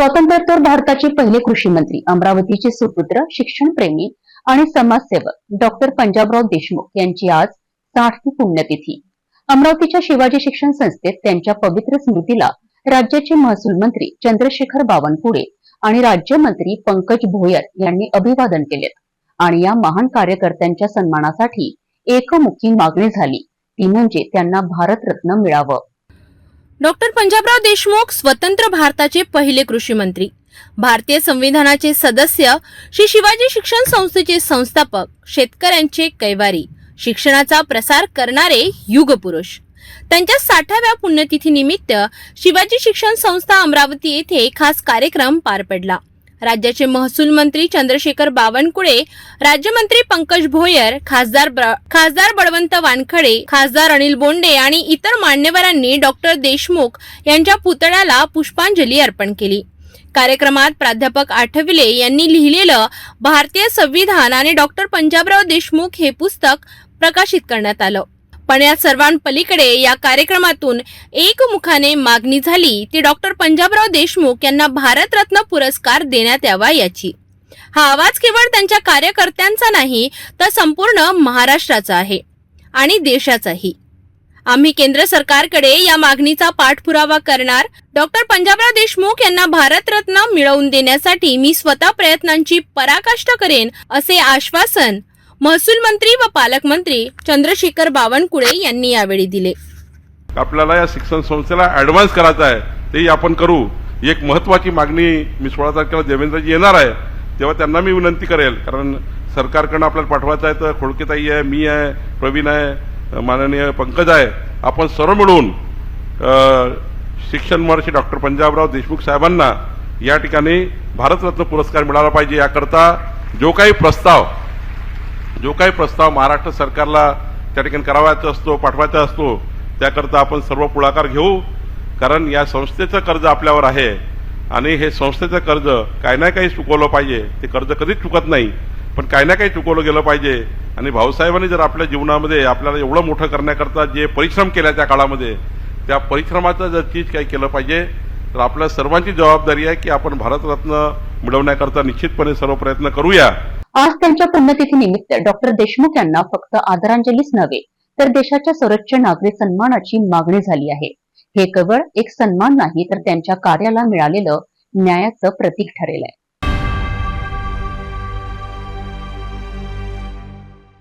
स्वातंत्र्योत्तर भारताचे पहिले कृषी मंत्री, अमरावतीचे सुपुत्र, शिक्षणप्रेमी आणि समाजसेवक डॉक्टर पंजाबराव देशमुख यांची आज 60वी पुण्यतिथी। अमरावतीच्या शिवाजी शिक्षण संस्थेत त्यांच्या पवित्र स्मृतीला राज्याचे महसूल मंत्री चंद्रशेखर बावनकुळे आणि राज्यमंत्री पंकज भोयर यांनी अभिवादन केले आणि या महान कार्यकर्त्यांच्या सन्मानासाठी एकमुखी मागणी झाली, ती म्हणजे त्यांना भारतरत्न मिळावं। डॉक्टर पंजाबराव देशमुख स्वतंत्र भारताचे पहिले कृषी मंत्री, भारतीय संविधानाचे सदस्य, श्री शिवाजी शिक्षण संस्थेचे संस्थापक, शेतकऱ्यांचे कैवारी, शिक्षणाचा प्रसार करणारे युगपुरुष। त्यांच्या 60व्या पुण्यतिथी निमित्त शिवाजी शिक्षण संस्था अमरावती येथे खास कार्यक्रम पार पडला। राज्याचे महसूल मंत्री चंद्रशेखर बावनकुळे, राज्यमंत्री पंकज भोयर, खासदार बळवंत वानखडे, खासदार अनिल बोंडे आणि इतर मान्यवरांनी डॉक्टर देशमुख यांच्या पुतळ्याला पुष्पांजली अर्पण केली। कार्यक्रमात प्राध्यापक आठविले यांनी लिहिलेलं भारतीय संविधान आणि डॉक्टर पंजाबराव देशमुख हे पुस्तक प्रकाशित करण्यात आलं। पण या सर्वांपलीकडे या कार्यक्रमातून एकमुखाने मागणी झाली ती डॉक्टर पंजाबराव देशमुख यांना भारतरत्न पुरस्कार देण्यात यावा याची। हा आवाज केवळ त्यांच्या कार्यकर्त्यांचा नाही तर संपूर्ण महाराष्ट्राचा आहे आणि देशाचाही। आम्ही केंद्र सरकारकडे या मागणीचा पाठपुरावा करणार। डॉक्टर पंजाबराव देशमुख यांना भारतरत्न मिळवून देण्यासाठी मी स्वतः प्रयत्नांची पराकाष्ठा करेन, असे आश्वासन महसूल मंत्री व पालकमंत्री चंद्रशेखर बावनकुळे यांनी यावेळी दिले। आपल्याला या शिक्षण संस्थेला ऍडव्हान्स करायचा आहे, ते आपण करू। एक महत्त्वाची मागणी मी 16 तारखेला देवेंद्रजी येणार आहे तेव्हा त्यांना मी विनंती करेल, कारण सरकारकडून आपल्याला पाठवायचं आहे तर खोडकेताई आहे, मी आहे, प्रवीण आहे, माननीय पंकज आहे, आपण सर्व मिळून शिक्षण महर्षी डॉक्टर पंजाबराव देशमुख साहेबांना या ठिकाणी भारतरत्न पुरस्कार मिळाला पाहिजे। याकरता जो काही प्रस्ताव महाराष्ट्र सरकारला त्या ठिकाणी करावायचा असतो, पाठवायचा असतो, त्याकरता आपण सर्व पुढाकार घेऊ। कारण या संस्थेचं कर्ज आपल्यावर आहे आणि हे संस्थेचं कर्ज काही ना काही चुकवलं पाहिजे। ते कर्ज कधीच चुकत नाही, पण काही ना काही चुकवलं गेलं पाहिजे। आणि भाऊसाहेबांनी जर आपल्या जीवनामध्ये आपल्याला एवढं मोठं करण्याकरता जे परिश्रम केल्या त्या काळामध्ये, त्या परिश्रमाचं जर चीज काही केलं पाहिजे तर आपल्या सर्वांची जबाबदारी आहे की आपण भारतरत्न मिळवण्याकरता निश्चितपणे सर्व प्रयत्न करूया। आज त्यांच्या पुण्यतिथी निमित्त डॉक्टर देशमुख यांना फक्त आदरांजलीच नव्हे तर देशाच्या सर्वोच्च नागरी सन्मानाची मागणी झाली आहे। हे केवळ एक सन्मान नाही तर त्यांच्या कार्याला मिळालेलं न्यायाचं प्रतीक ठरेल आहे।